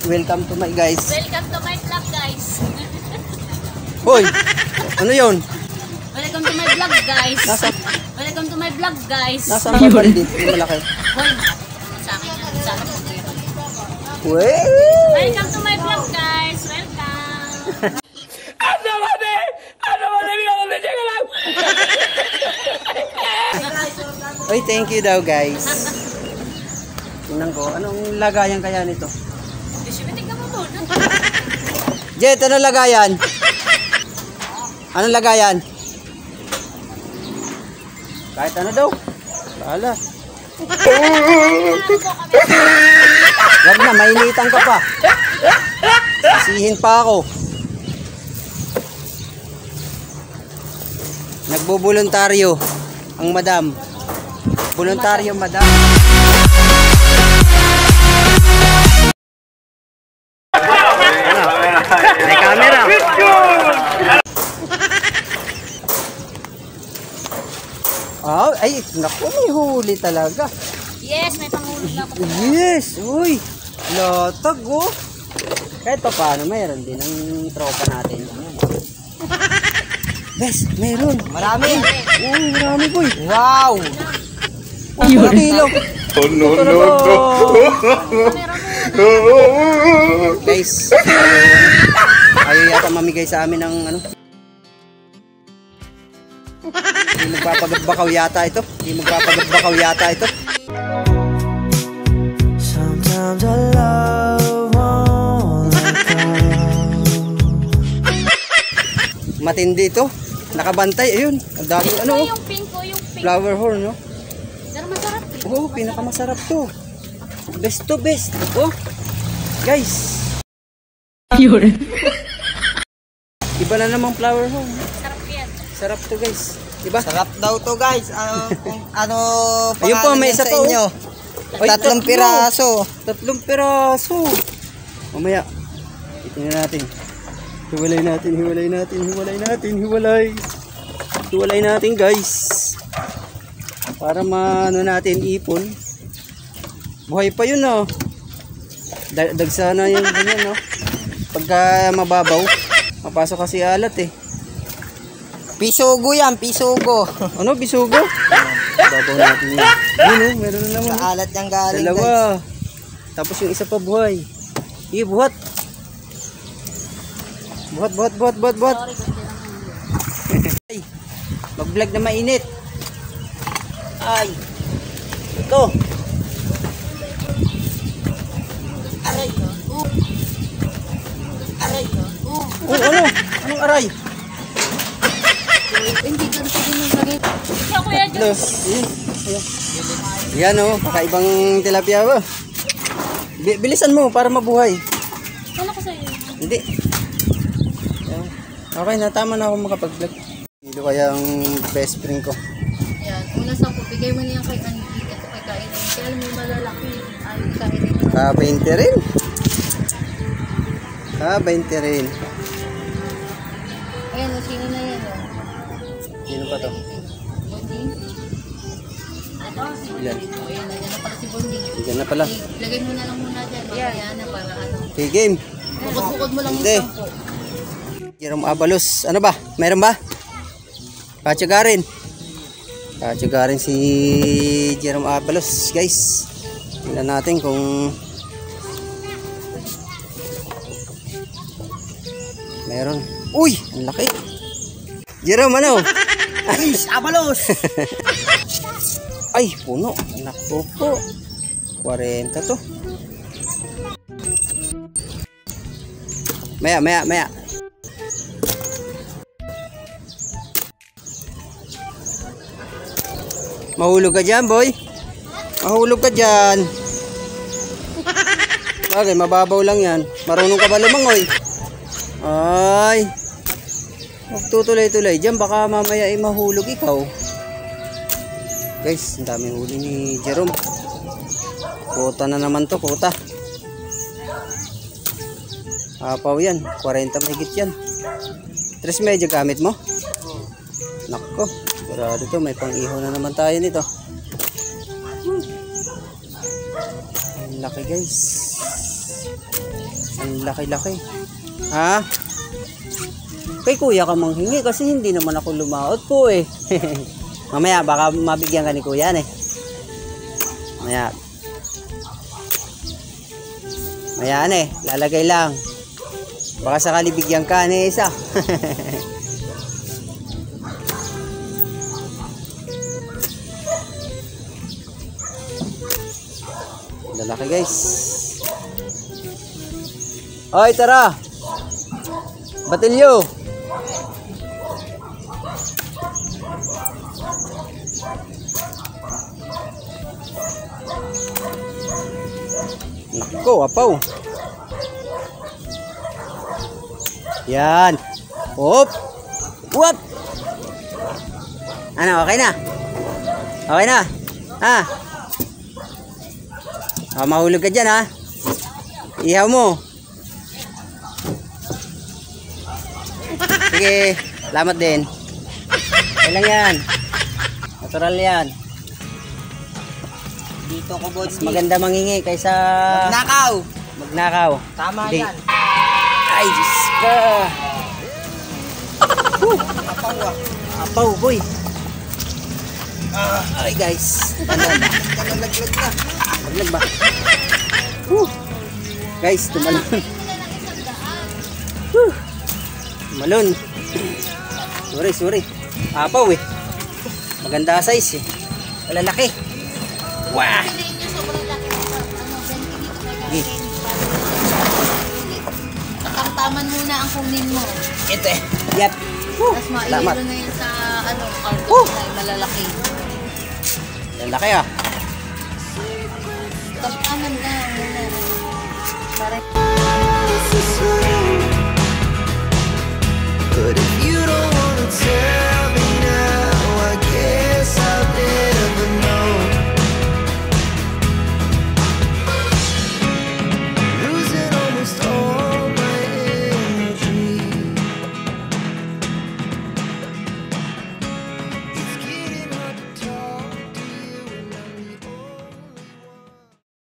welcome to my guys. Welcome to my vlog, guys. Hoy, ano yun? Welcome to my vlog, guys. Welcome to my vlog, guys. Nasaan ba ba dito? Yung malaki. Hoy, sa akin yan. Sa akin yan. Welcome to my vlog, guys. Welcome. Ano ba bigla ko medyo ka lang? Oy, thank you daw guys. Tingnan ko, anong lagayan kaya nito? Tingnan mo muna. Jet, anong lagayan? Anong lagayan? Kahit ano daw. Bahala. Wag na, mainitan ka pa. Sisihin pa ako. Nagboboluntaryo ang madam. Voluntaryo madam. Ano? May camera. Oh, ay, naku, may huli talaga. Yes, may panghulog na ako. Yes, uy. Latag, oh. Kahit pa paano, mayroon din ang tropa natin. Bes, mayroon. Marami. Uy, marami, boy. Wow. Ang kilo. Oh, no. Guys, ayaw yata mamigay sa amin ng ano. Hindi magpapagbakaw yata ito. Sometimes I love all Matindi ito. Nakabantay, ayun. Ang dami ano. Yung pink ko, yung pink. Flower horn, no? Pero masarap. Oh, pinakamasarap to. Best to best. Oh. Guys. Yun. Iba na namang flower horn. Sarap yan. Sarap to, guys. Diba? Sarap daw to guys. Ano Ayun po, may isa sa pa, oh. inyo? Ay, Tatlong piraso. 3 piraso. Mamaya. Tingnan natin. Hiwalay natin, guys. Para maano natin ipon. Buhay pa yun, oh. Dagsa na yung ganyan, no? Pagka mababaw, mapasok kasi alat, eh. Pisugo yan, pisugo. Ano, bisugo? Babaw natin yun. Yun, oh, meron na naman. Sa alat niyang galing guys. Dalawa. Tapos yung isa pa buhay. Sige, buhat. Buhat. Ay, mag-vlog na mainit. Ay. Ito. Aray ko. Aray ko. Oh, ano? Anong aray? Hindi ka rin lagay. Ikaw, Kuya Ito. Yan, oh. Kakaibang tilapia ba? Bilisan mo para mabuhay. Wala ko sa'yo. Hindi. Yan. Okay na, tama na ako makapag-vlog. Dito kaya ang best friend ko. Yan. Una sa ko, bigay mo niyan kay Andy at kay Kainin. Kaya alam mo yung malalaki. Ay, Kainin. Ka-20 rin. Ka-20 rin. Ayan, sino na yan? Sino pa to? Bonding. Ano? Ilan? Ayan, nandiyan na pala si Bonding. Diyan na pala. Lagay mo na lang muna dyan. Mamaya na para ano. Okay, game. Bukod-bukod mo lang yung Hindi. sampo. Jerome Abalos. Ano ba? Meron ba? Katsagarin si Jerome Abalos, guys. Tingnan natin kung meron. Uy! Ang laki. Jerome, ano? Abalos. Ay, puno. Naku po. 40 to. Maya. Mahulog ka dyan, boy. Mahulog ka dyan. Bagay, mababaw lang yan. Marunong ka ba lumangoy? Ay. Magtutuloy-tuloy dyan. Baka mamaya ay mahulog ikaw. Guys, ang daming huli ni Jerome. Kuta na naman to, kuta. Apaw yan. 40 mahigit yan. 3 medyo gamit mo? Nako. Sigurado to, may pang-iho na naman tayo nito. Ang laki, guys. Ang laki-laki. Ha? Kay kuya ka manghingi kasi hindi naman ako lumaot po eh. Mamaya baka mabigyan ka ni kuya eh. Mamaya. Mamaya lalagay lang. Baka sakali bigyan ka ni isa. Lalaki guys. Oy, tara. Batilyo. Nako, apaw. Yan. Hop. Wop. Ano, okay na? Okay na? Ha? Mahulog ka dyan, ha? Ihaw mo. Sige, salamat din. Kailan yan? Natural yan. Dito ko, boss. Mas maganda mangingi kaysa Nakaw. magnakaw. Tama Hindi. yan. Ay, Diyos ka. Apaw ah. Apaw, boy. Ay, guys. Pandan. Nalaglag na. Maglag ba? Guys, tumalon. Tumalon. Sorry. Apaw eh. Maganda size eh. Malalaki. Wah! Piliin nyo sobrang laki ng Sige. Tatamtaman muna ang kunin mo. Ito eh. Yep. Tapos maihilo Salamat. na yun sa carton na malalaki. Lalaki ah. Tamtaman na muna. Para